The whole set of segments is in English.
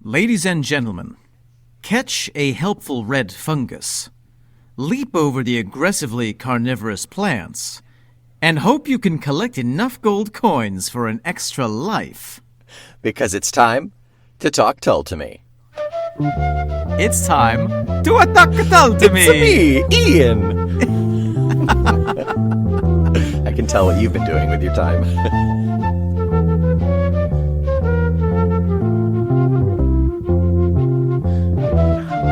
Ladies and gentlemen, catch a helpful red fungus, leap over the aggressively carnivorous plants, and hope you can collect enough gold coins for an extra life. Because it's time to talk Tull to me. It's time to talk Tull to me. It's me, Ian. I can tell what you've been doing with your time.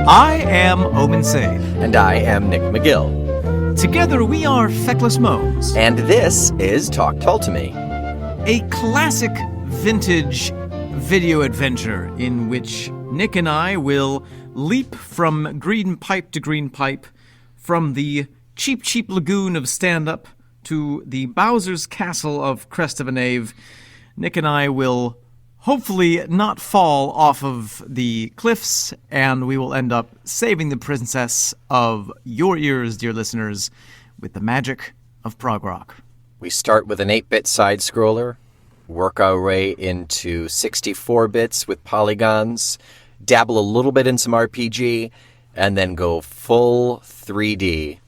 I am Omen Sade. And I am Nick McGill. Together we are Feckless Moans. And this is Talk Tull to Me. A classic vintage video adventure in which Nick and I will leap from green pipe to green pipe, from the cheap lagoon of stand-up to the Bowser's Castle of Crest of a Knave. Nick and I will hopefully not fall off of the cliffs, and we will end up saving the princess of your ears, dear listeners, with the magic of prog rock. We start with an 8-bit side-scroller, work our way into 64 bits with polygons, dabble a little bit in some RPG, and then go full 3D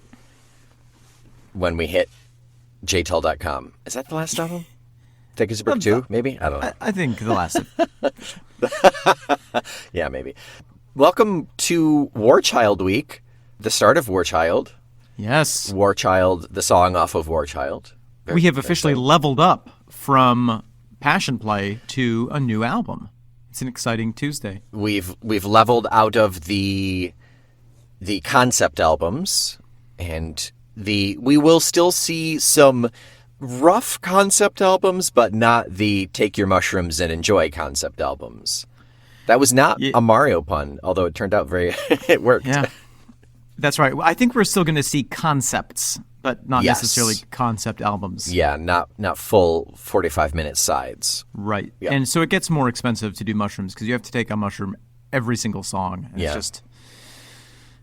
when we hit jtull.com. Is that the last album? Thick as a Brick 2, maybe? I don't know. I think the last. Yeah, maybe. Welcome to Warchild Week, the start of Warchild. Yes. Warchild, the song off of Warchild. We have officially leveled up from Passion Play to a new album. It's an exciting Tuesday. We've leveled out of the concept albums, and we will still see some rough concept albums, but not the take your mushrooms and enjoy concept albums. That was not a Mario pun, although it turned out it worked. Yeah, that's right. I think we're still going to see concepts, but not necessarily concept albums. Yeah, not full 45-minute sides. Right. Yeah. And so it gets more expensive to do mushrooms because you have to take a mushroom every single song. And it's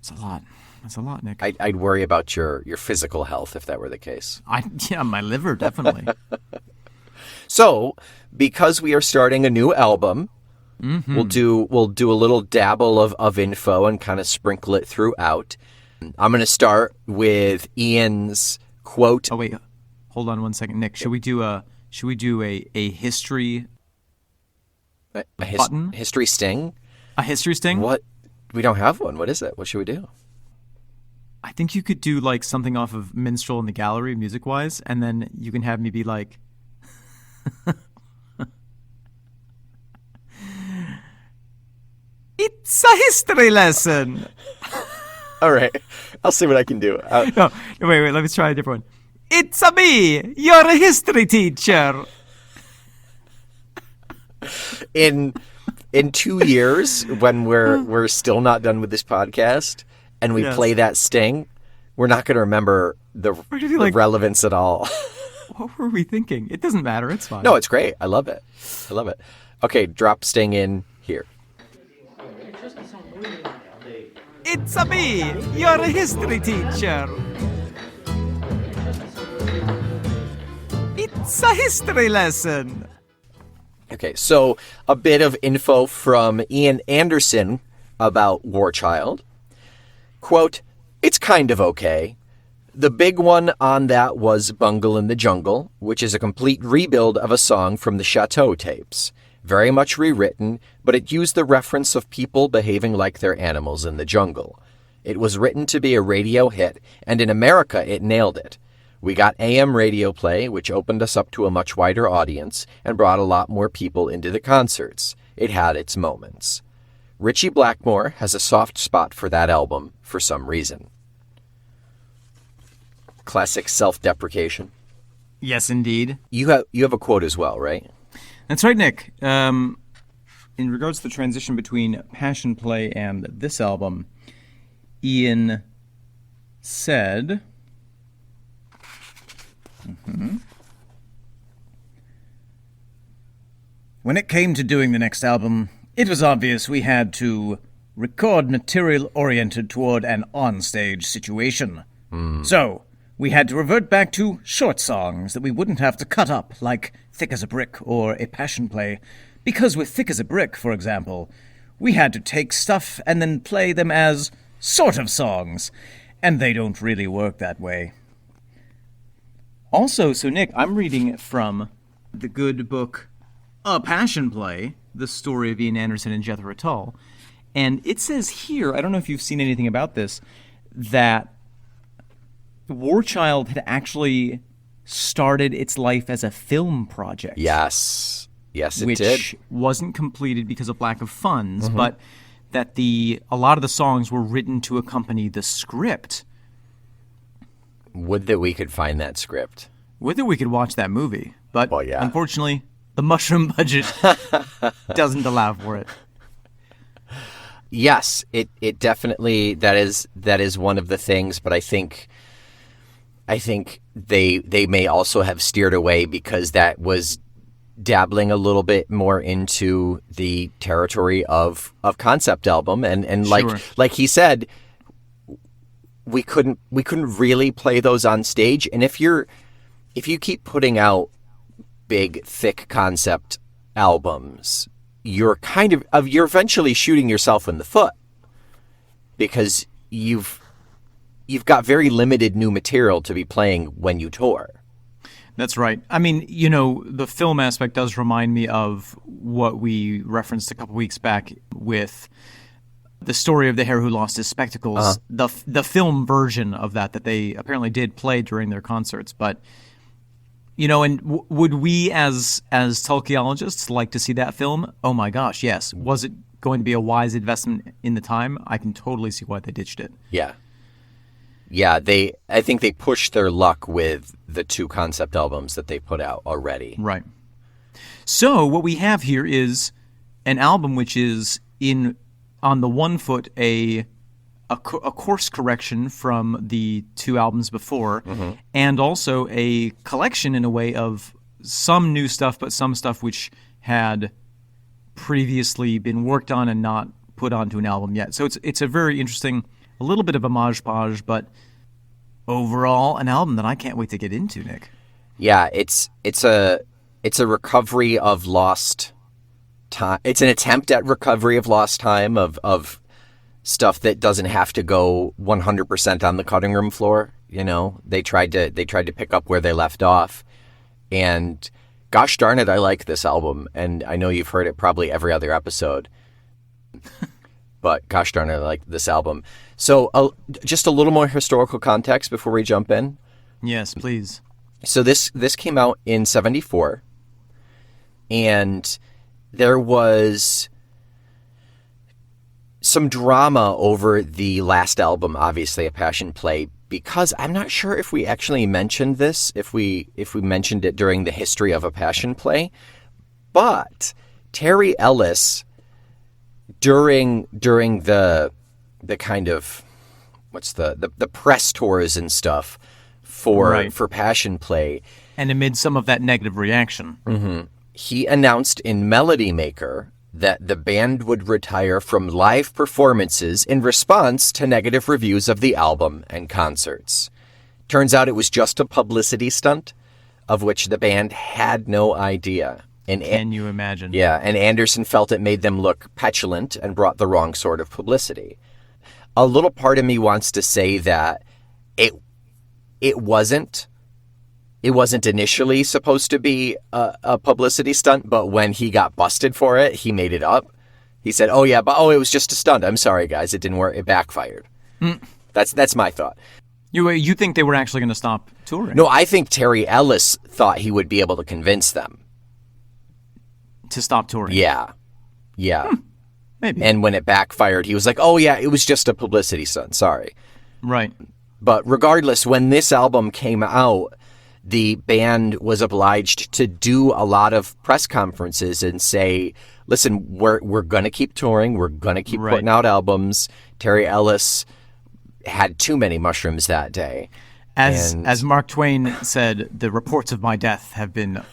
a lot. That's a lot, Nick. I'd worry about your physical health if that were the case. My liver, definitely. So, because we are starting a new album, we'll do a little dabble of info and kind of sprinkle it throughout. I'm going to start with Ian's quote. Oh wait, hold on one second, Nick. Should we do a history button? History sting? A history sting? What? We don't have one. What is it? What should we do? I think you could do like something off of Minstrel in the Gallery, music-wise, and then you can have me be like, "It's a history lesson." All right, I'll see what I can do. No, wait, let me try a different one. It's a me, you're a history teacher. In 2 years, when we're still not done with this podcast, and we play that sting, we're not going to remember the relevance at all. What were we thinking? It doesn't matter. It's fine. No, it's great. I love it. Okay, drop sting in here. It's a me, you're a history teacher. It's a history lesson. Okay, so a bit of info from Ian Anderson about Warchild. Quote, "It's kind of okay. The big one on that was Bungle in the Jungle, which is a complete rebuild of a song from the Chateau tapes. Very much rewritten, but it used the reference of people behaving like they're animals in the jungle. It was written to be a radio hit, and in America it nailed it. We got AM radio play, which opened us up to a much wider audience and brought a lot more people into the concerts. It had its moments. Ritchie Blackmore has a soft spot for that album for some reason." Classic self-deprecation. Yes, indeed. You have a quote as well, right? That's right, Nick. In regards to the transition between Passion Play and this album, Ian said, "When it came to doing the next album, it was obvious we had to record material oriented toward an onstage situation. So, we had to revert back to short songs that we wouldn't have to cut up, like Thick as a Brick or A Passion Play, because with Thick as a Brick, for example, we had to take stuff and then play them as sort of songs, and they don't really work that way. Also, so Nick, I'm reading from the good book A Passion Play, the story of Ian Anderson and Jethro Tull, and it says here, I don't know if you've seen anything about this, that Warchild had actually started its life as a film project. Yes, it did. Which wasn't completed because of lack of funds, but that a lot of the songs were written to accompany the script. Would that we could find that script. Would that we could watch that movie. But well, yeah. Unfortunately, the mushroom budget doesn't allow for it. Yes, it definitely that is one of the things, but I think they may also have steered away because that was dabbling a little bit more into the territory of concept album and Sure. like he said, we couldn't really play those on stage, and if you keep putting out big thick concept albums, you're you're eventually shooting yourself in the foot because you've got very limited new material to be playing when you tour. That's right. I mean, the film aspect does remind me of what we referenced a couple weeks back with the story of the hare who lost his spectacles, the film version of that they apparently did play during their concerts. But, and would we as Tolkienologists like to see that film? Oh my gosh, yes. Was it going to be a wise investment in the time? I can totally see why they ditched it. Yeah. Yeah, I think they pushed their luck with the 2 concept albums that they put out already. Right. So what we have here is an album which is on the one foot a course correction from the 2 albums before, and also a collection in a way of some new stuff, but some stuff which had previously been worked on and not put onto an album yet. So it's a very interesting, a little bit of a modge-podge, but overall an album that I can't wait to get into, Nick. Yeah, it's a recovery of lost time. It's an attempt at recovery of lost time of stuff that doesn't have to go 100% on the cutting room floor. They tried to pick up where they left off, and gosh darn it, I like this album, and I know you've heard it probably every other episode. But gosh darn it, I like this album. So just a little more historical context before we jump in. Yes, please. So this came out in 1974, and there was some drama over the last album, obviously A Passion Play, because I'm not sure if we actually mentioned this, if we mentioned it during the history of A Passion Play, but Terry Ellis, during the kind of the press tours and stuff for Passion Play, and amid some of that negative reaction, he announced in Melody Maker that the band would retire from live performances in response to negative reviews of the album and concerts. Turns out it was just a publicity stunt, of which the band had no idea. And can you imagine? Yeah, and Anderson felt it made them look petulant and brought the wrong sort of publicity. A little part of me wants to say that it wasn't initially supposed to be a publicity stunt, but when he got busted for it, he made it up. He said, it was just a stunt. I'm sorry, guys. It didn't work. It backfired. That's my thought. You think they were actually going to stop touring? No, I think Terry Ellis thought he would be able to convince them to stop touring. Yeah. Maybe. And when it backfired, he was like, it was just a publicity stunt. Sorry. Right. But regardless, when this album came out, the band was obliged to do a lot of press conferences and say, listen, we're going to keep touring. We're going to keep putting out albums. Terry Ellis had too many mushrooms that day. As Mark Twain said, the reports of my death have been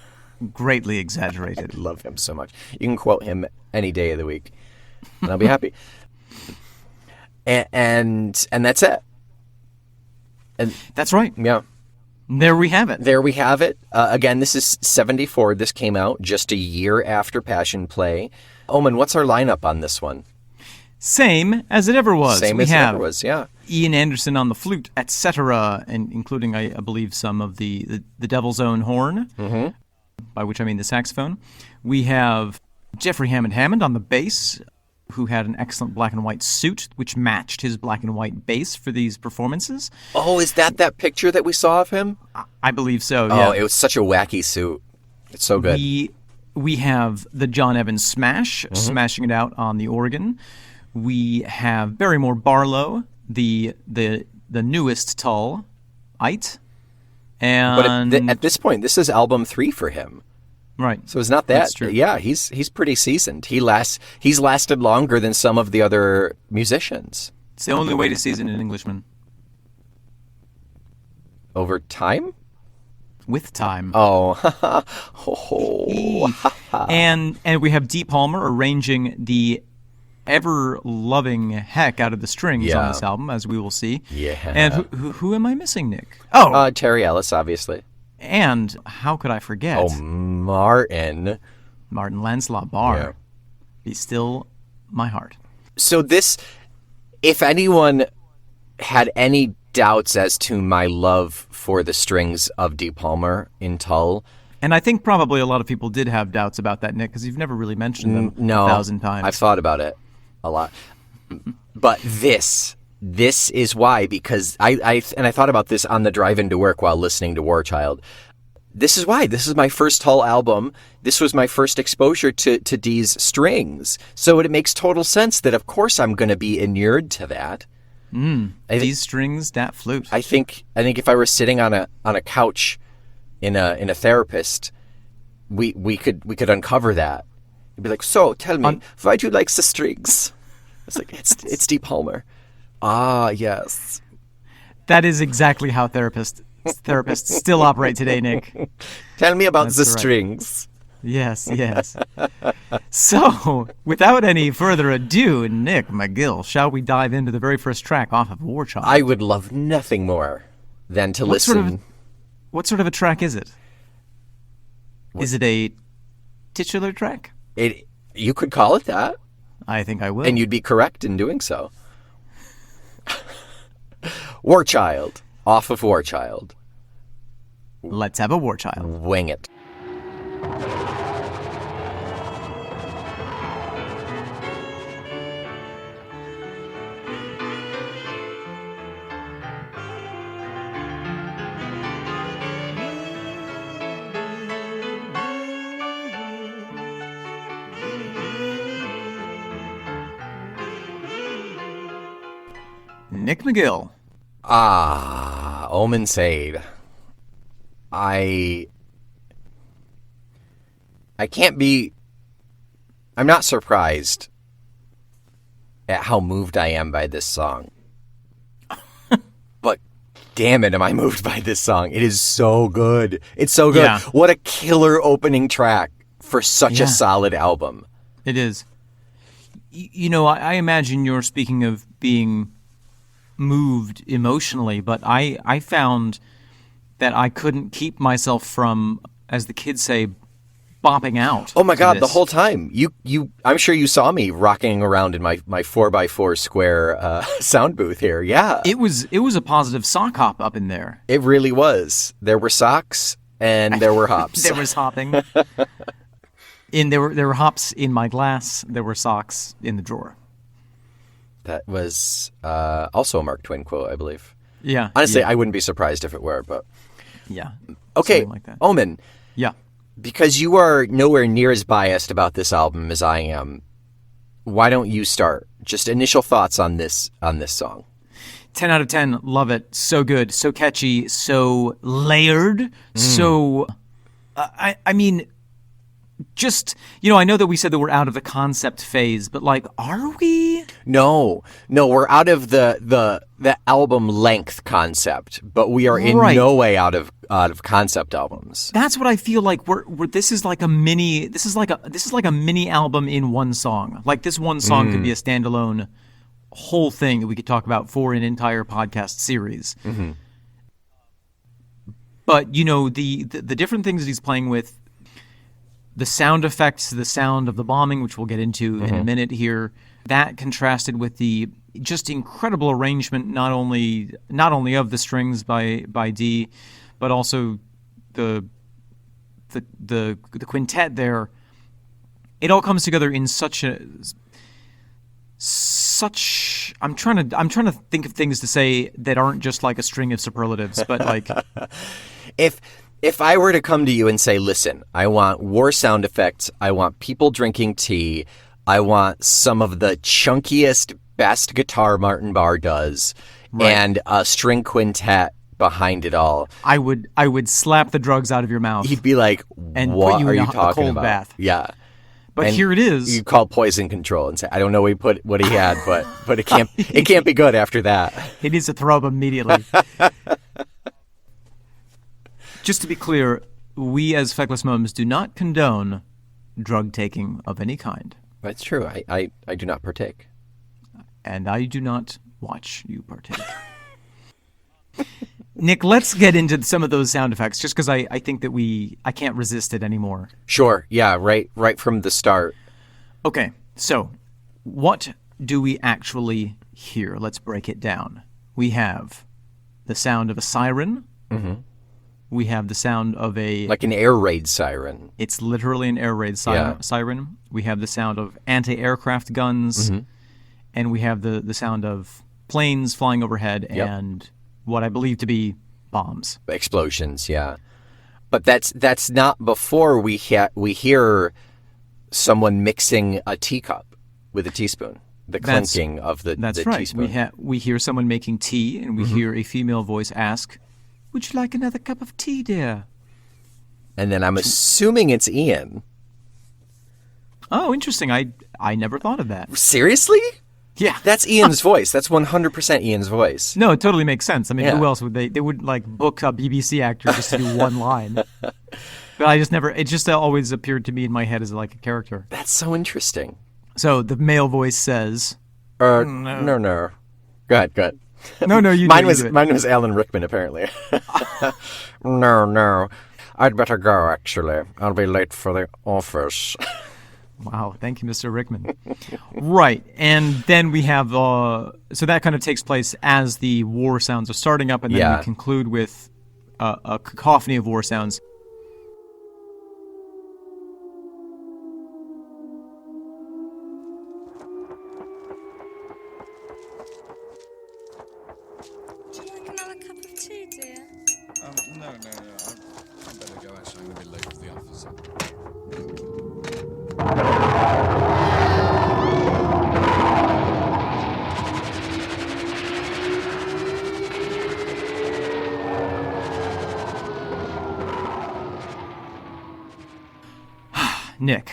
greatly exaggerated. I love him so much. You can quote him any day of the week, and I'll be happy. And that's it. And that's right. Yeah. There we have it. Again, this is 1974. This came out just a year after Passion Play. Omen, what's our lineup on this one? Same as it ever was. Same we as it have ever was, yeah. Ian Anderson on the flute, etc., and including, I believe, some of the Devil's Own horn, by which I mean the saxophone. We have Jeffrey Hammond on the bass, who had an excellent black and white suit, which matched his black and white bass for these performances. Oh, is that picture that we saw of him? I believe so, yeah. Oh, it was such a wacky suit. It's so good. We have the John Evans Smash, smashing it out on the organ. We have Barrymore Barlow, the newest Tull, It. And But at this point, this is album 3 for him. Right. So it's not that. That's true. Yeah, he's pretty seasoned. He's lasted longer than some of the other musicians. It's the only way to season an Englishman. Over time? With time. Oh. And we have Dee Palmer arranging the ever-loving heck out of the strings on this album, as we will see. Yeah. And who am I missing, Nick? Oh! Terry Ellis, obviously. And how could I forget? Oh, Martin Lancelot Barr. Yeah. Be still my heart. So this, if anyone had any doubts as to my love for the strings of Dee Palmer in Tull. And I think probably a lot of people did have doubts about that, Nick, because you've never really mentioned them 1,000 times. I've thought about it a lot. But this is why, because I thought about this on the drive into work while listening to Warchild. This is why. This is my first Tull album. This was my first exposure to Dee's strings. So it makes total sense that, of course, I'm going to be inured to that. These strings, that flute. I think if I were sitting on a couch in a therapist, we could uncover that. You'd be like, so tell me, why do you like the strings? It's like it's Dee Palmer. Ah, yes. That is exactly how therapists still operate today, Nick. Tell me about That's the right. strings. Yes. So, without any further ado, Nick McGill, shall we dive into the very first track off of Warchild? I would love nothing more than to listen. What sort of a track is it? Is it a titular track? You could call it that. I think I will. And you'd be correct in doing so. Warchild. Off of Warchild. Let's have a Warchild. Wing it. Nick McGill. Omen Sade. I'm not surprised at how moved I am by this song. But damn it, am I moved by this song. It is so good. It's so good. Yeah. What a killer opening track for such a solid album. It is. I imagine you're speaking of being moved emotionally, but I found that I couldn't keep myself from, as the kids say, bopping out. Oh my God, this. the whole time. I'm sure you saw me rocking around in my 4x4 square sound booth here. Yeah. It was a positive sock hop up in there. It really was. There were socks and there were hops. There was hopping. There were hops in my glass. There were socks in the drawer. That was also a Mark Twain quote, I believe. Yeah. Honestly, I wouldn't be surprised if it were, but... Yeah. Okay, Like that. Omen. Yeah. Because you are nowhere near as biased about this album as I am, why don't you start? Just initial thoughts on this song. 10 out of 10. Love it. So good. So catchy. So layered. So... I mean... Just, I know that we said that we're out of the concept phase, but are we? No, we're out of the album length concept, but we are in no way out of concept albums. That's what I feel like. This is like a mini. This is like a mini album in one song. Like this one song could be a standalone whole thing that we could talk about for an entire podcast series. Mm-hmm. But the different things that he's playing with. the sound effects, the sound of the bombing, which we'll get into in a minute here, that contrasted with the just incredible arrangement, not only of the strings by Dee, but also the quintet there. It all comes together in such I'm trying to think of things to say that aren't just like a string of superlatives, but like If I were to come to you and say, listen, I want war sound effects, I want people drinking tea, I want some of the chunkiest, best guitar Martin Barre does, and a string quintet behind it all, I would slap the drugs out of your mouth. He'd be like, and what put you are in you a talking cold about? bath. Yeah. But and here it is. You call poison control and say, I don't know what he had, but it can't be good after that. He needs to throw up immediately. Just to be clear, we as Feckless Mums do not condone drug taking of any kind. That's true. I do not partake. And I do not watch you partake. Nick, let's get into some of those sound effects, just because I think that I can't resist it anymore. Sure. Yeah, right from the start. Okay, so what do we actually hear? Let's break it down. We have the sound of a siren. Mm-hmm. We have the sound of like an air raid siren. It's literally an air raid siren. We have the sound of anti-aircraft guns. Mm-hmm. And we have the sound of planes flying overhead and what I believe to be bombs. Explosions, yeah. But that's not before we hear someone mixing a teacup with a teaspoon. The clinking of the teaspoon. That's right. We hear someone making tea, and we hear a female voice ask, "Would you like another cup of tea, dear?" And then I'm assuming it's Ian. Oh, interesting. I never thought of that. Seriously? Yeah. That's Ian's voice. That's 100% Ian's voice. No, it totally makes sense. I mean, who else would they would like book a BBC actor just to do one line. But it just always appeared to me in my head as like a character. That's so interesting. So the male voice says, No. Go ahead. No, you mine do it. Mine was Alan Rickman, apparently. No. I'd better go, actually. I'll be late for the office. Wow, thank you, Mr. Rickman. Right, and then we have, so that kind of takes place as the war sounds are starting up, and then we conclude with a cacophony of war sounds. Would you like another cup of tea, dear? No. I better go, actually. I'm going to be late for the office. Nick,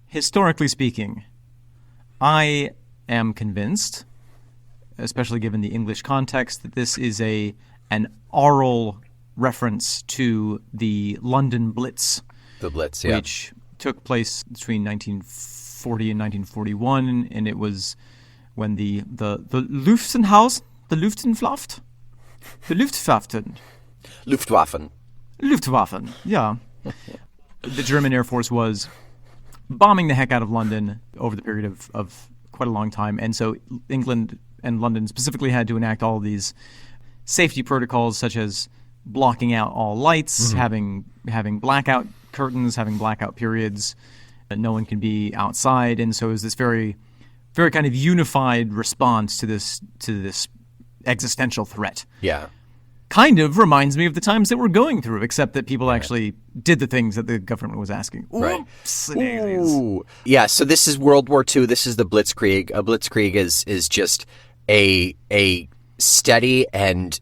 historically speaking, I am convinced, especially given the English context, that this is an oral reference to the London Blitz. The Blitz, which took place between 1940 and 1941, and it was when the Lufthansa, the Luftwaffen, yeah. The German Air Force was bombing the heck out of London over the period of quite a long time, and so England and London specifically had to enact all of these safety protocols, such as blocking out all lights, having blackout curtains, having blackout periods, that no one can be outside, and so it was this very, very kind of unified response to this existential threat. Yeah. Kind of reminds me of the times that we're going through, except that people actually did the things that the government was asking. Right. Ooh. Yeah, so this is World War II. This is the Blitzkrieg. A Blitzkrieg is just a steady and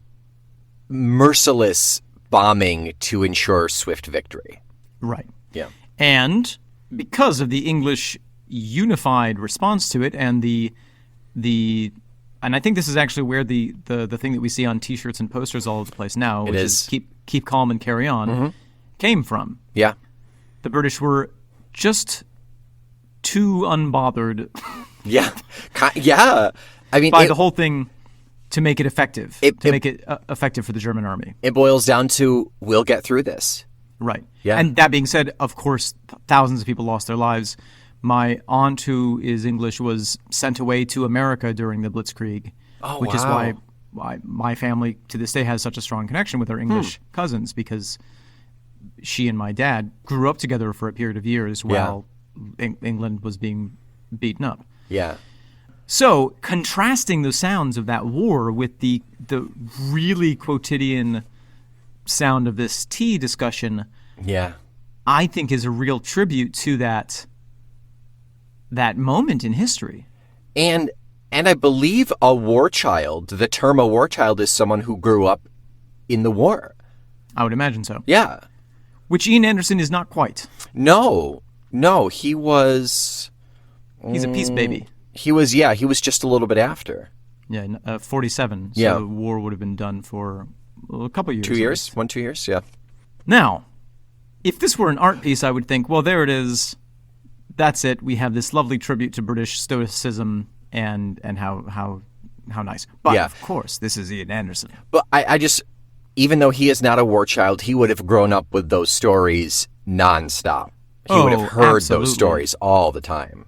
merciless bombing to ensure swift victory. Right. Yeah. And because of the English unified response to it and and I think this is actually where the thing that we see on T-shirts and posters all over the place now, which is keep calm and carry on, came from. Yeah. The British were just too unbothered. Yeah. Yeah. I mean, by the whole thing to make it effective, make it effective for the German army. It boils down to, we'll get through this. Right. Yeah. And that being said, of course, thousands of people lost their lives. My aunt, who is English, was sent away to America during the Blitzkrieg, which is why my family to this day has such a strong connection with our English cousins, because she and my dad grew up together for a period of years while England was being beaten up. Yeah. So contrasting the sounds of that war with the really quotidian sound of this tea discussion, I think is a real tribute to that moment in history. And I believe a Warchild, the term a Warchild is someone who grew up in the war. I would imagine so. Yeah. Which Ian Anderson is not quite. No, he was... He's a peace baby. He was just a little bit after. Yeah, 47. So the war would have been done for a couple years. 2 years? 2 years, yeah. Now, if this were an art piece, I would think, well, there it is. That's it. We have this lovely tribute to British Stoicism and how nice. But, of course, this is Ian Anderson. But I just, even though he is not a Warchild, he would have grown up with those stories nonstop. He would have heard those stories all the time.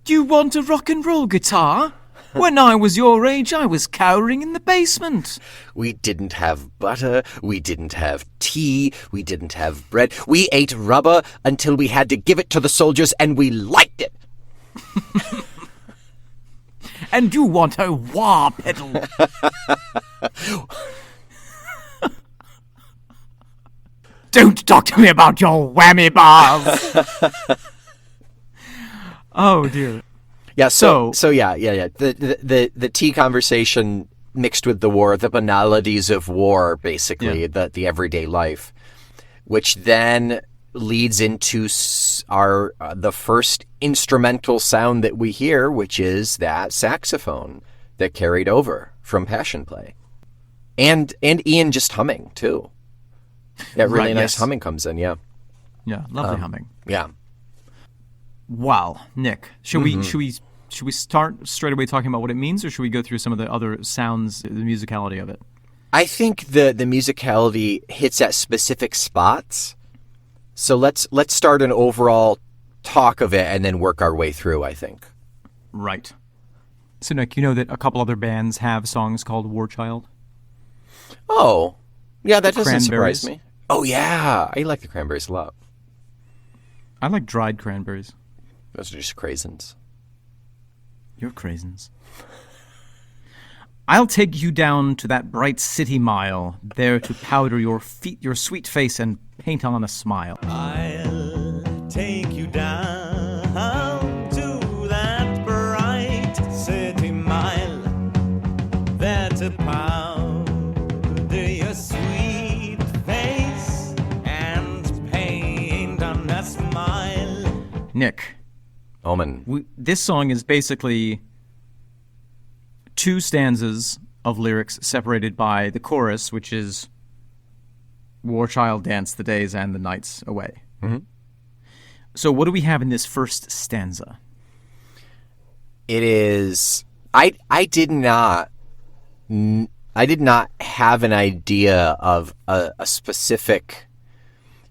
You want a rock and roll guitar? When I was your age, I was cowering in the basement. We didn't have butter, we didn't have tea, we didn't have bread. We ate rubber until we had to give it to the soldiers, and we liked it. And you want a wah pedal. Don't talk to me about your whammy bars. Oh dear. Yeah. So yeah. The tea conversation mixed with the war, the banalities of war, basically the everyday life, which then leads into the first instrumental sound that we hear, which is that saxophone that carried over from Passion Play, and Ian just humming too. That really nice humming comes in. Yeah. Lovely humming. Yeah. Wow, Nick, should we start straight away talking about what it means, or should we go through some of the other sounds, the musicality of it? I think the musicality hits at specific spots. So let's start an overall talk of it and then work our way through, I think. Right. So Nick, you know that a couple other bands have songs called Warchild? Oh, yeah, that doesn't Cranberries. surprise me. Oh yeah, I like the Cranberries a lot. I like dried cranberries. Those are just craisins. You're craisins. I'll take you down to that bright city mile, there to powder your sweet face and paint on a smile. I'll take you down to that bright city mile, there to powder your sweet face and paint on a smile. Nick. Omen. This song is basically two stanzas of lyrics separated by the chorus, which is Warchild dance the days and the nights away. Mm-hmm. So what do we have in this first stanza? It is... I did not have an idea of a specific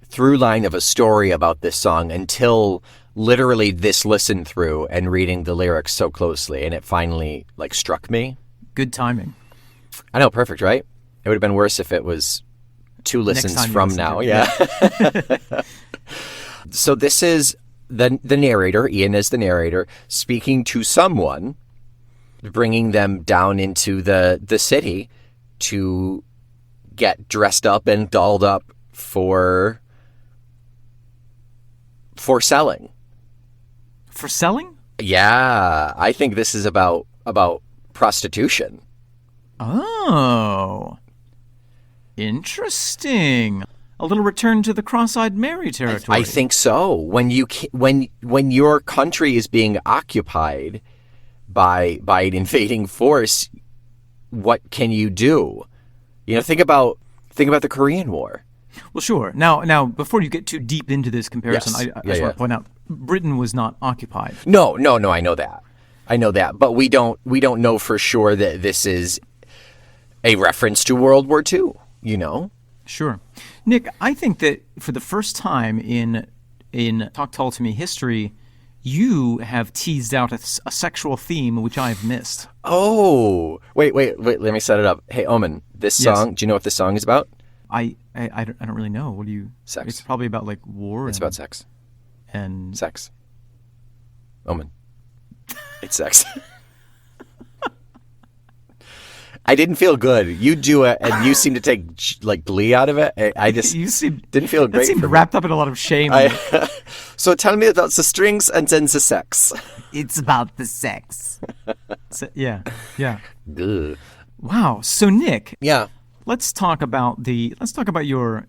through line of a story about this song until literally this listen through and reading the lyrics so closely, and it finally struck me. Good timing. I know, perfect, right? It would have been worse if it was two listens from now. Yeah. So this is the narrator, Ian is the narrator, speaking to someone, bringing them down into the city to get dressed up and dolled up for selling. For selling? Yeah, I think this is about prostitution. Oh, interesting. A little return to the cross-eyed Mary territory. I think so. When your country is being occupied by an invading force, what can you do? Think about the Korean War. Well, sure. Now, before you get too deep into this comparison, Yes. I just want to point out, Britain was not occupied. No, I know that. But we don't know for sure that this is a reference to World War II, Sure. Nick, I think that for the first time in Talk Tull to Me history, you have teased out a sexual theme which I've missed. Oh, wait. Let me set it up. Hey, Omen, this Yes. song. Do you know what this song is about? I don't really know. What do you? Sex. It's probably about like war. It's about sex. And Sex. Omen. It's sex. I didn't feel good. You do it, and you seem to take like glee out of it. I just didn't feel great. That seemed for me. wrapped up in a lot of shame. So tell me about the strings and then the sex. It's about the sex. Yeah. Ugh. Wow. So Nick, Yeah. let's talk about your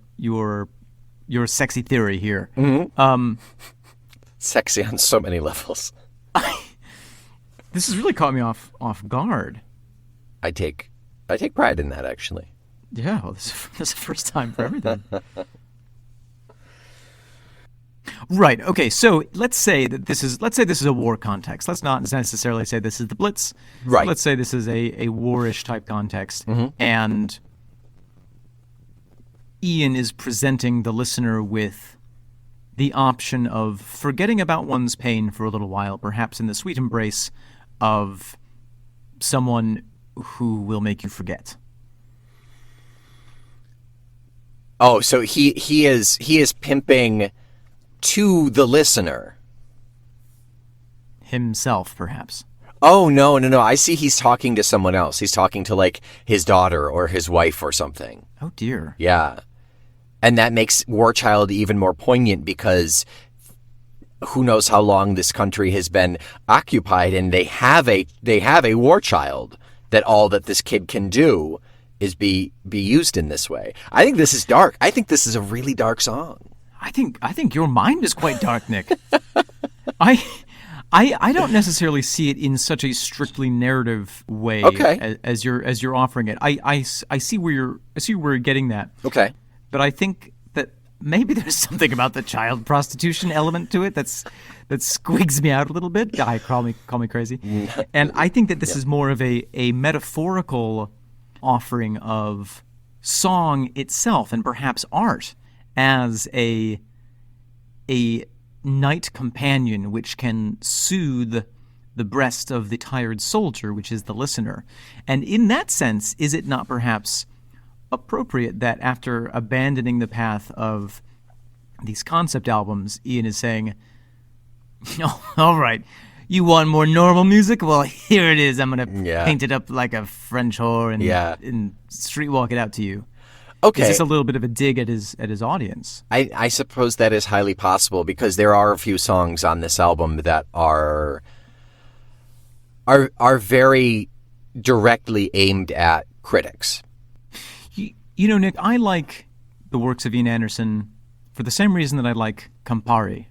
sexy theory here. Mm-hmm. Sexy on so many levels. This has really caught me off guard. I take pride in that, actually. Yeah, well, this is the first time for everything. Right. Okay. So let's say this is a war context. Let's not necessarily say this is the Blitz. Right. Let's say this is a warish type context, and Ian is presenting the listener with the option of forgetting about one's pain for a little while, perhaps in the sweet embrace of someone who will make you forget. Oh, so he is pimping to the listener. Himself, perhaps. Oh, no. I see he's talking to someone else. He's talking to like his daughter or his wife or something. Oh dear. Yeah. And that makes Warchild even more poignant because who knows how long this country has been occupied, and they have a Warchild that all that this kid can do is be used in this way. I think this is dark. I think this is a really dark song. I think your mind is quite dark, Nick. I don't necessarily see it in such a strictly narrative way as you're offering it. I see where you're getting that. Okay. But I think that maybe there's something about the child prostitution element to it that squigs me out a little bit. Guy, call me crazy. And I think that this is more of a metaphorical offering of song itself and perhaps art as a night companion which can soothe the breast of the tired soldier, which is the listener. And in that sense, is it not perhaps appropriate that after abandoning the path of these concept albums, Ian is saying, "Oh, all right, you want more normal music? Well, here it is. I'm going to paint it up like a French whore and streetwalk it out to you." Okay. Is this a little bit of a dig at his audience? I suppose that is highly possible because there are a few songs on this album that are very directly aimed at critics. You know, Nick, I like the works of Ian Anderson for the same reason that I like Campari.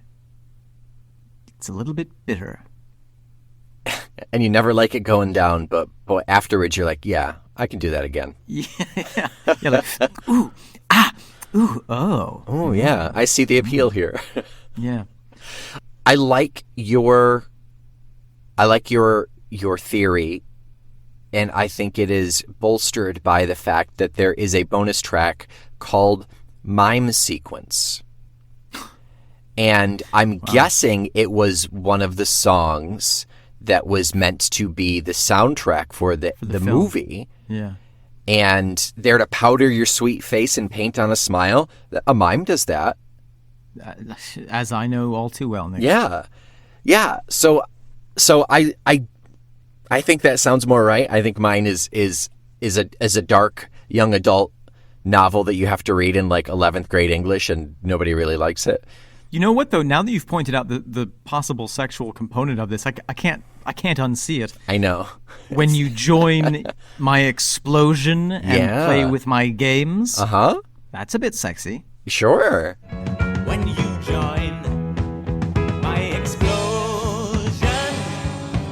It's a little bit bitter. And you never like it going down, but boy, afterwards you're like, yeah, I can do that again. Yeah, like, ooh, ah, ooh, oh. Oh, yeah, I see the appeal here. Yeah. I like your theory, and I think it is bolstered by the fact that there is a bonus track called Mime Sequence. And I'm guessing it was one of the songs that was meant to be the soundtrack for the movie. Yeah. And there to powder your sweet face and paint on a smile. A mime does that. As I know all too well, Nick. Yeah. Yeah. So I think that sounds more right. I think mine is a dark young adult novel that you have to read in like 11th grade English and nobody really likes it. You know what though? Now that you've pointed out the possible sexual component of this, I can't unsee it. I know. When you join my explosion and play with my games, that's a bit sexy. Sure. When you join my explosion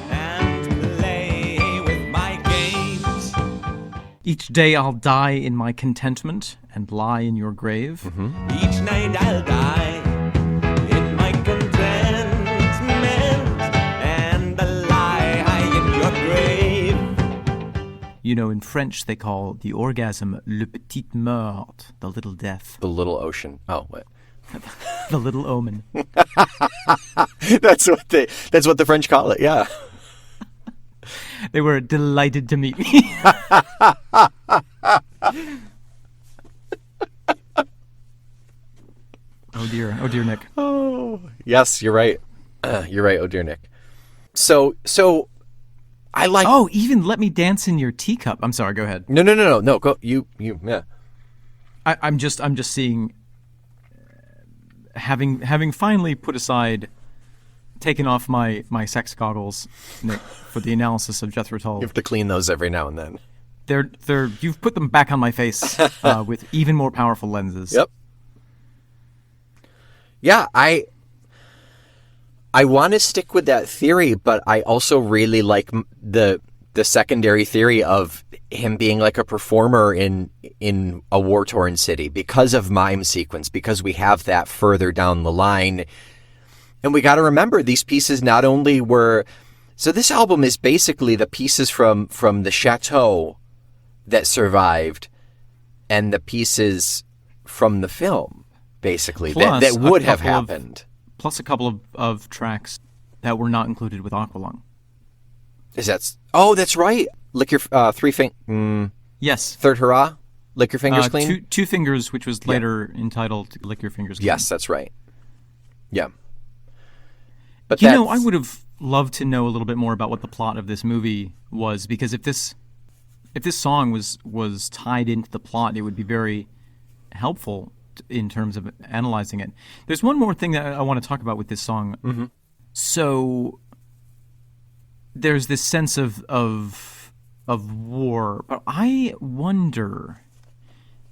and play with my games. Each day I'll die in my contentment and lie in your grave. Each night I'll die in my contentment and lie high in your grave. You know, in French, they call the orgasm le petit mort, the little death, The little ocean. Oh, what? the little omen. That's what the French call it. Yeah. They were delighted to meet me. Oh dear, Nick. Oh, yes, you're right. You're right. Oh dear, Nick. So I like. Oh, even let me dance in your teacup. I'm sorry. Go ahead. No. Go. You. Yeah. I'm just seeing. Having finally put aside, taken off my sex goggles, Nick, for the analysis of Jethro Tull. You have to clean those every now and then. You've put them back on my face with even more powerful lenses. Yep. Yeah, I want to stick with that theory, but I also really like the secondary theory of him being like a performer in a war-torn city because of mime sequence, because we have that further down the line. And we got to remember these pieces not only were... So this album is basically the pieces from the chateau that survived and the pieces from the film, basically, that would have happened. Plus a couple of tracks that were not included with Aqualung. Oh, that's right. Lick your Yes. Third Hurrah? Lick Your Fingers Clean? Two Fingers, which was later entitled Lick Your Fingers Clean. Yes, that's right. Yeah. But I would have loved to know a little bit more about what the plot of this movie was, because if this song was tied into the plot, it would be very helpful in terms of analyzing it. There's one more thing that I want to talk about with this song. Mm-hmm. So there's this sense of war, but I wonder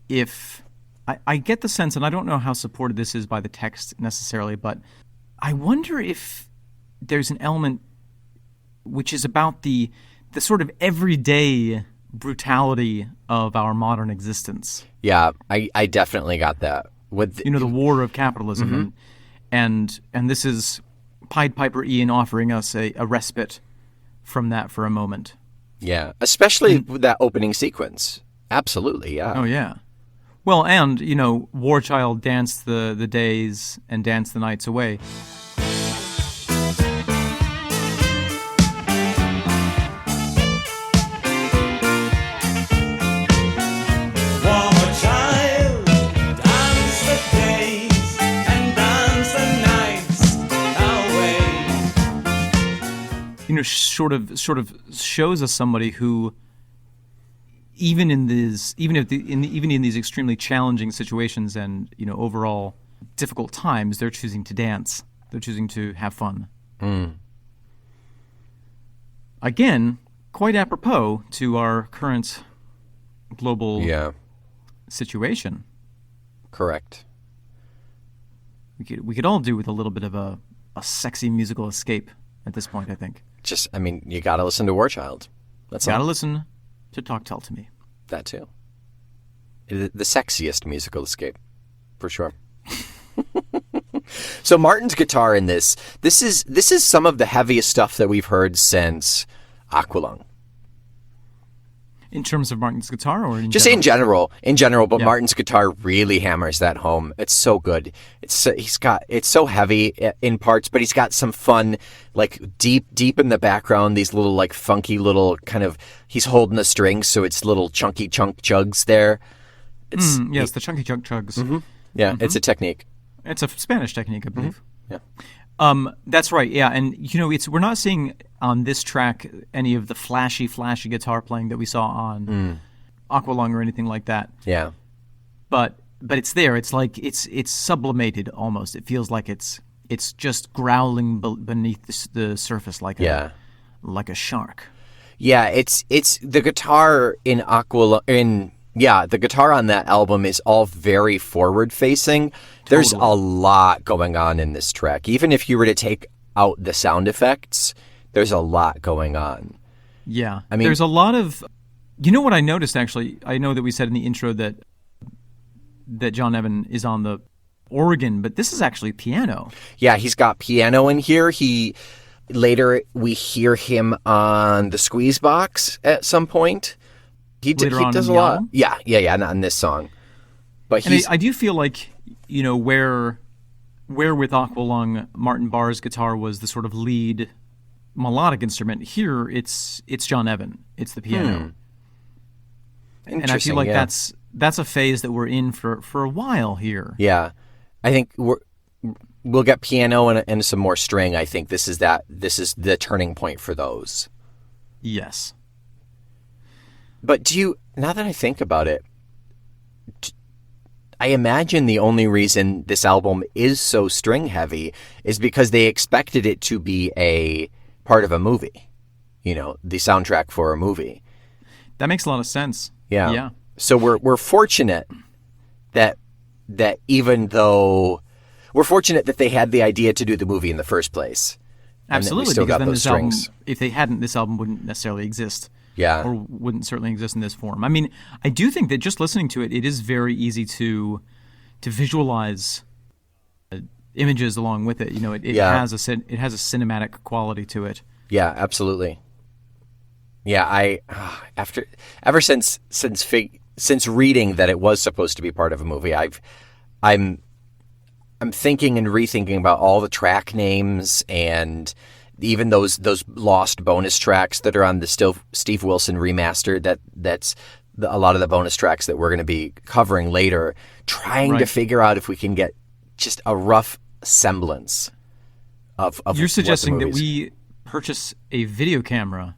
if I get the sense, and I don't know how supported this is by the text necessarily, but I wonder if there's an element which is about the sort of everyday brutality of our modern existence. Yeah, I definitely got that. With the war of capitalism, and this is Pied Piper Ian offering us a respite from that for a moment. Yeah, especially with that opening sequence. Absolutely, yeah. Oh, yeah. Well, and, Warchild danced the days and danced the nights away. Warchild, dance the days and dance the nights away. Sort of shows us somebody who, even in these extremely challenging situations and overall difficult times, they're choosing to dance. They're choosing to have fun. Again, quite apropos to our current global situation. Correct. We could all do with a little bit of a sexy musical escape at this point, I think. You got to listen to Warchild. That's Gotta listen to Talk Tell to Me. That too. The sexiest musical escape, for sure. So Martin's guitar in this is some of the heaviest stuff that we've heard since Aqualung. In terms of Martin's guitar, or in general, but yeah. Martin's guitar really hammers that home. It's so good. It's so heavy in parts, but he's got some fun, like deep in the background, these little like funky little kind of, he's holding the strings, so it's little chunky chunk chugs there. Yes, the chunky chunk chugs. Mm-hmm. Yeah, it's a technique. It's a Spanish technique, I believe. Yeah. That's right. Yeah, and we're not seeing on this track any of the flashy guitar playing that we saw on Aqualung or anything like that. Yeah. But it's there. It's like it's sublimated almost. It feels like it's just growling beneath the surface like a shark. Yeah, it's the guitar in Aqualung the guitar on that album is all very forward-facing. Totally. There's a lot going on in this track. Even if you were to take out the sound effects, there's a lot going on. Yeah. I mean, there's a lot of... what I noticed, actually? I know that we said in the intro that John Evan is on the organ, but this is actually piano. Yeah, he's got piano in here. Later, we hear him on the squeeze box at some point. later on does in a the lot. album. Yeah, not in this song. But And he's I do feel like, where with Aqualung, Martin Barr's guitar was the sort of lead melodic instrument, here it's John Evan. It's the piano. And I feel like yeah. that's a phase that we're in for a while here. Yeah, I think we'll get piano and some more string. I think this is the turning point for those. Yes. But now that I think about it, I imagine the only reason this album is so string heavy is because they expected it to be a part of a movie, the soundtrack for a movie. That makes a lot of sense. Yeah. Yeah. So we're fortunate that even though we're fortunate that they had the idea to do the movie in the first place. Absolutely, and that we still because got then those this strings. album, if they hadn't, this album wouldn't necessarily exist. Yeah. Or wouldn't certainly exist in this form. I mean, I do think that just listening to it, it is very easy to visualize images along with it. It has a cinematic quality to it. Yeah, absolutely. Yeah, ever since reading that it was supposed to be part of a movie, I'm thinking and rethinking about all the track names and even those lost bonus tracks that are on the Steve Wilson remaster. That's a lot of the bonus tracks that we're going to be covering later. Trying to figure out if we can get just a rough semblance of. You're suggesting what the that movie's. we purchase a video camera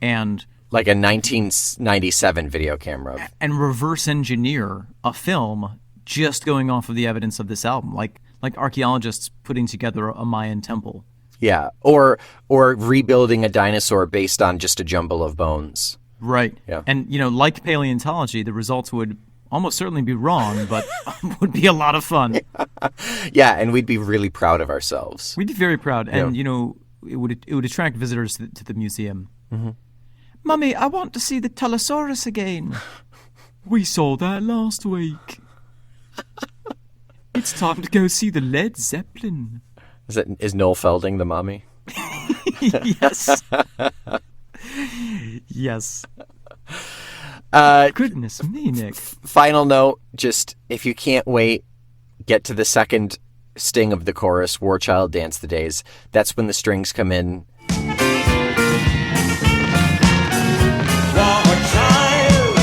and Like a 1997 video camera. and reverse engineer a film just going off of the evidence of this album, like archaeologists putting together a Mayan temple. Yeah, or rebuilding a dinosaur based on just a jumble of bones. Right. Yeah. And like paleontology, the results would almost certainly be wrong, but would be a lot of fun. Yeah, and we'd be really proud of ourselves. We'd be very proud, and Yeah. it would attract visitors to the museum. Mm-hmm. Mummy, I want to see the Tullosaurus again. We saw that last week. It's time to go see the Led Zeppelin. Is Noel Felding the mommy? Yes. Yes. Goodness me, Nick. Final note, just if you can't wait, get to the second sting of the chorus, Warchild Dance the Days. That's when the strings come in. Warchild,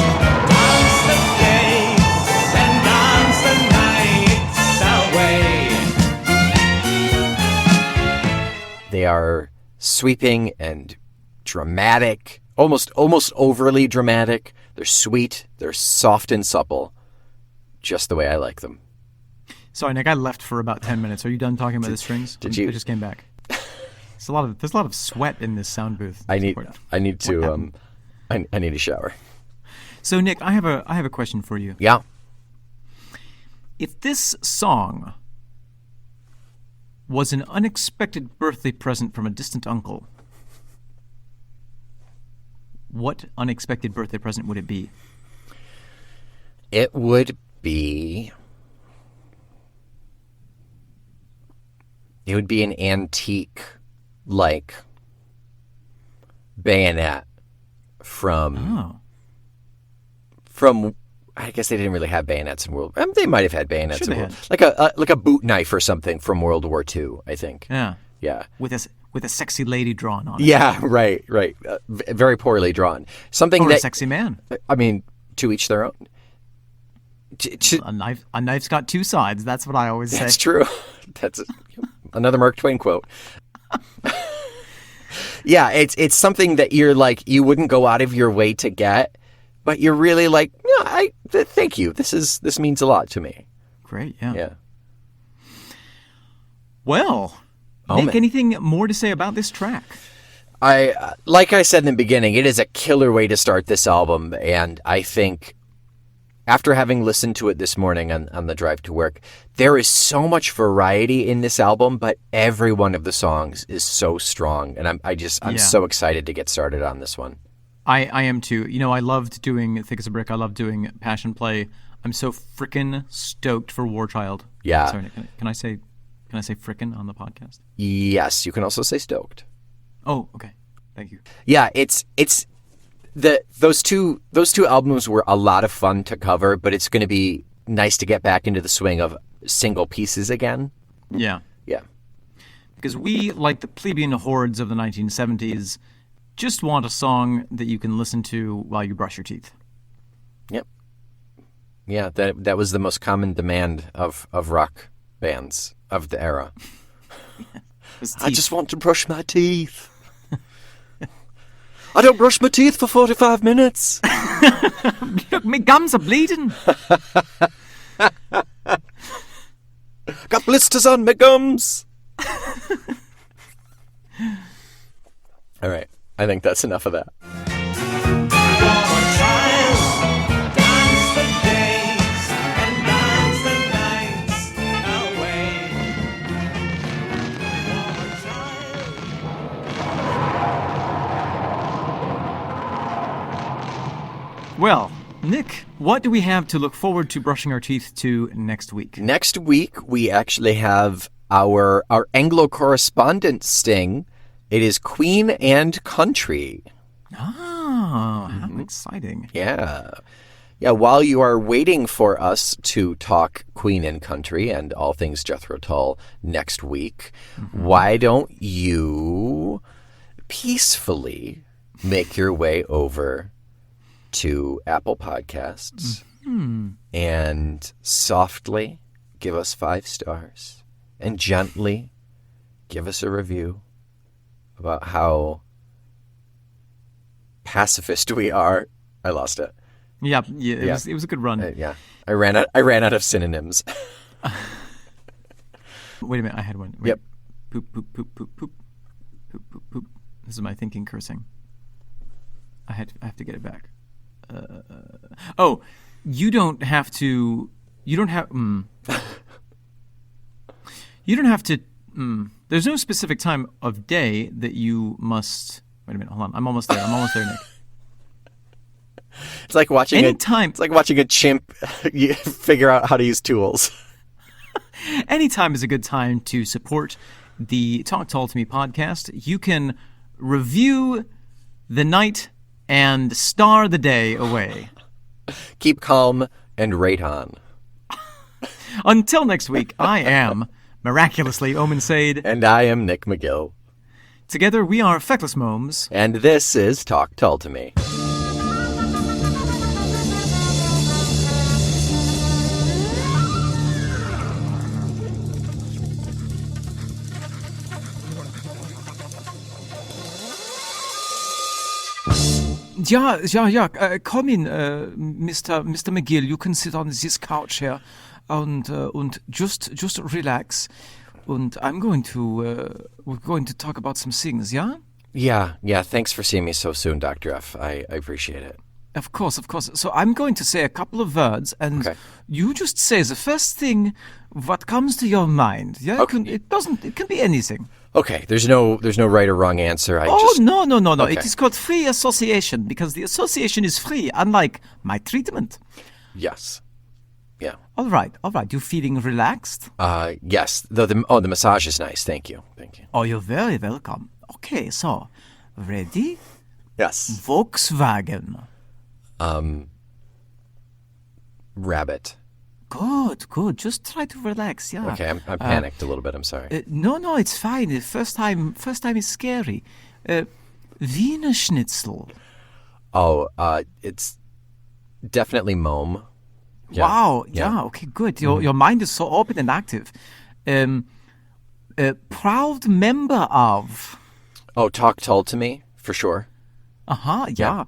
dance the days and dance the nights away. They are sweeping and dramatic, almost overly dramatic. They're sweet, they're soft and supple, just the way I like them. Sorry, Nick, I left for about 10 minutes. Are you done talking about the strings? Did you? I just came back. There's a lot of sweat in this sound booth. I need to happened? I need a shower. So, Nick, I have a question for you. Yeah. If this song was an unexpected birthday present from a distant uncle, what unexpected birthday present would it be? It would be an antique like bayonet from I guess they didn't really have bayonets in World. They might have had bayonets Sure in they World, had. like a boot knife or something from World War II. I think. Yeah. Yeah. With a sexy lady drawn on it. Yeah. Right. Very poorly drawn. Something Or that a sexy man. I mean, to each their own. A knife's got two sides. That's what I always say. That's true. That's another Mark Twain quote. Yeah, it's something that you're like you wouldn't go out of your way to get, but you're really like, no, thank you. This means a lot to me. Great. Yeah. Yeah. Well, Oh, Nick, man. anything more to say about this track? Like I said in the beginning, it is a killer way to start this album, and I think after having listened to it this morning on the drive to work, there is so much variety in this album, but every one of the songs is so strong, and I'm so excited to get started on this one. I am too. I loved doing Thick as a Brick. I loved doing Passion Play. I'm so frickin' stoked for Warchild. Yeah. Sorry, Nick, can I say frickin' on the podcast? Yes, you can also say stoked. Oh, okay. Thank you. Yeah, it's those two albums were a lot of fun to cover, but it's going to be nice to get back into the swing of single pieces again. Yeah. Yeah. Because we, like the plebeian hordes of the 1970s, just want a song that you can listen to while you brush your teeth. Yep. Yeah, that was the most common demand of rock bands of the era. I just want to brush my teeth. I don't brush my teeth for 45 minutes. Look, my gums are bleeding. Got blisters on my gums. All right. I think that's enough of that. Well, Nick, what do we have to look forward to brushing our teeth to next week? Next week, we actually have our Anglo correspondent sting. It is Queen and Country. Oh, how exciting. Yeah. Yeah, while you are waiting for us to talk Queen and Country and all things Jethro Tull next week, why don't you peacefully make your way over to Apple Podcasts and softly give us 5 stars and gently give us a review about how pacifist we are. I lost it. Yeah, it was a good run. Yeah, I ran out of synonyms. Wait a minute, I had one. Wait. Yep. Poop, poop, poop, poop, poop. Poop, poop, poop. This is my thinking cursing. I have to get it back. You don't have to. There's no specific time of day that you must. Wait a minute, hold on. I'm almost there, Nick. It's like watching Anytime. a chimp figure out how to use tools. Anytime is a good time to support the Talk Tull to Me podcast. You can review the night and star the day away. Keep calm and rate on. Until next week, I am miraculously Omen Sade. And I am Nick McGill. Together we are Feckless Momes. And this is Talk Tull to Me. Yeah. Come in, Mr. McGill. You can sit on this couch here, and just relax. And we're going to talk about some things. Yeah. Yeah. Thanks for seeing me so soon, Dr. F. I appreciate it. Of course. So I'm going to say a couple of words, and you just say the first thing what comes to your mind. Yeah. Okay. It can be anything. Okay, there's no right or wrong answer. No. Okay. It is called free association because the association is free, unlike my treatment. Yes. Yeah. All right. You feeling relaxed? Yes. The massage is nice. Thank you. Oh, you're very welcome. Okay, so ready? Yes. Volkswagen. Rabbit. Good. Just try to relax. Yeah. Okay, I'm panicked a little bit. I'm sorry. No, it's fine. The first time is scary. Wiener Schnitzel. Oh, it's definitely Mome. Yeah. Wow. Yeah. Okay. Good. Your mind is so open and active. Proud member of. Oh, Talk Tull to Me for sure. Yeah.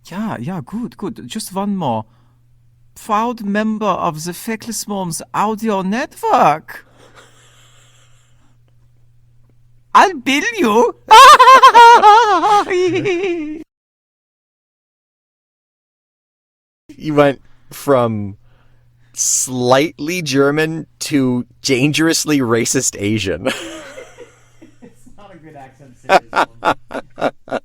Yeah. Good. Just one more. Proud member of the Feckless Moms audio network. I'll bill you. You went from slightly German to dangerously racist Asian. It's not a good accent, seriously.